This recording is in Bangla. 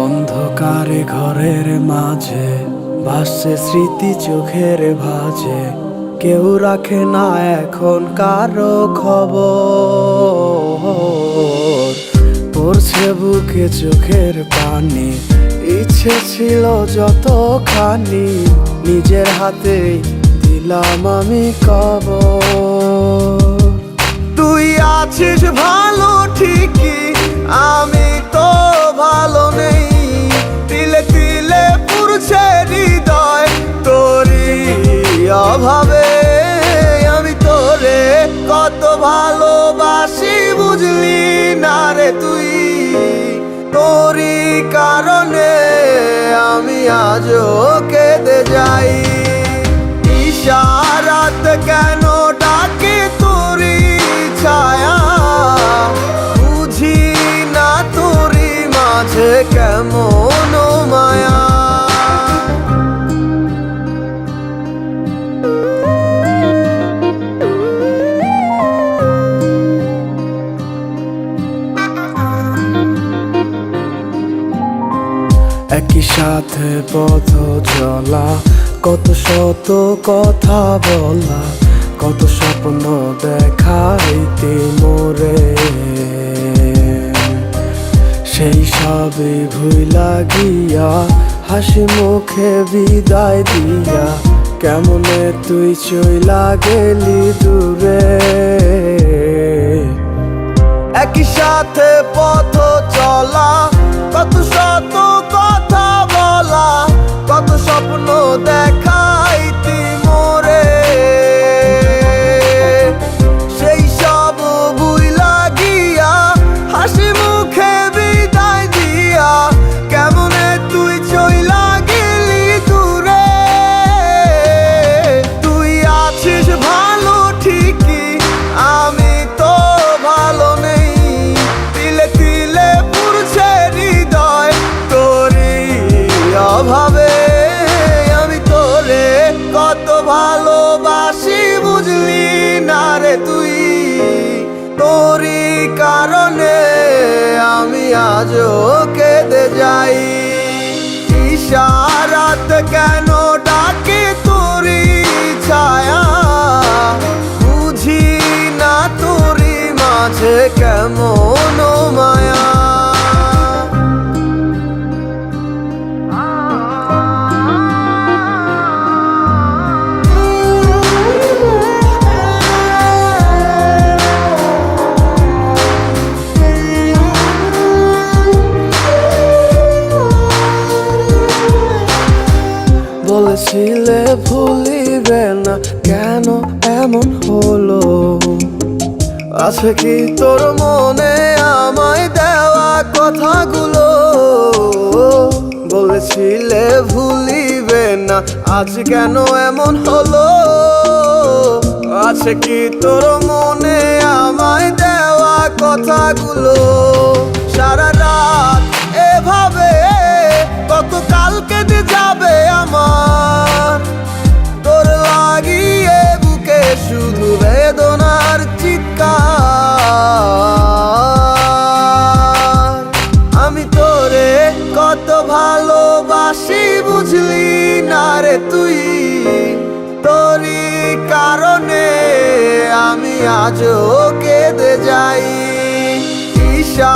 অন্ধকারে ঘরের মাঝে ভাসছে স্মৃতি চোখের ভাঁজে, কেউ রাখে না এখন কারো খবর। পড়ছে বুকে চোখের পানি, ইচ্ছে ছিল যতখানি, নিজের হাতে দিলাম আমি কবর। তুই আছিস ভালো ঠিকই, আমি তো ভালো নেই। তিলে তিলে পুড়ছে হৃদয় তোরই অভাবে। আমি তোরে কত ভালোবাসি বুঝলি না রে তুই। তোরই কারণে আমি আজও কেঁদে যাই। ইশারাত কেন ডাকে তোরই ছায়া, বুঝি না তোরই মাঝে কেমন মায়া। একই সাথে পথ চলা, কত শত কথা বলা, কত স্বপ্ন দেখাইতে মোরে। সেই সবই ভুইলা গিয়া হাসি মুখে বিদায় দিয়া, কেমনে তুই চইলা গেলি দূরে। একই সাথে পথ চলা, কত শত কথা বলা, কত স্বপ্ন দেখাইতি মোরে। সেই সব ভুইলা গিয়া হাসি মুখে বিদায় দিয়া, কেমনে তুই চইলা গেলি দূরে। তুই আছিস ভালো ঠিকই, আমি তো ভালো নেই। তিলে তিলে পুড়ছে হৃদয় তোরই অভাবে। আমি তোরে কত ভালোবাসি বুঝলি না রে তুই। তোরই কারণে আমি আজও কেঁদে যাই। ইশারাত কেন ডাকে তোরই ছায়া, বুঝি না তোরই মাঝে কেমন মায়া। বলেছিলে ভুলিবে না, কেন এমন হলো? আছে কি তোর মনে আমায় দেওয়া কথাগুলো? বলেছিলে ভুলিবে না, আজ কেন এমন হলো? আছে কি তোর মনে আমায় দেওয়া কথাগুলো? সারা রাত এভাবে কত কাল কেটে যাবে আমার, তোর লাগিয়ে বুকে শুধু বেদনার চিৎকার। আমি তোরে কত ভালোবাসি বুঝলি না রে তুই। তোরই কারণে আমি আজও কেঁদে যাই। ঈশা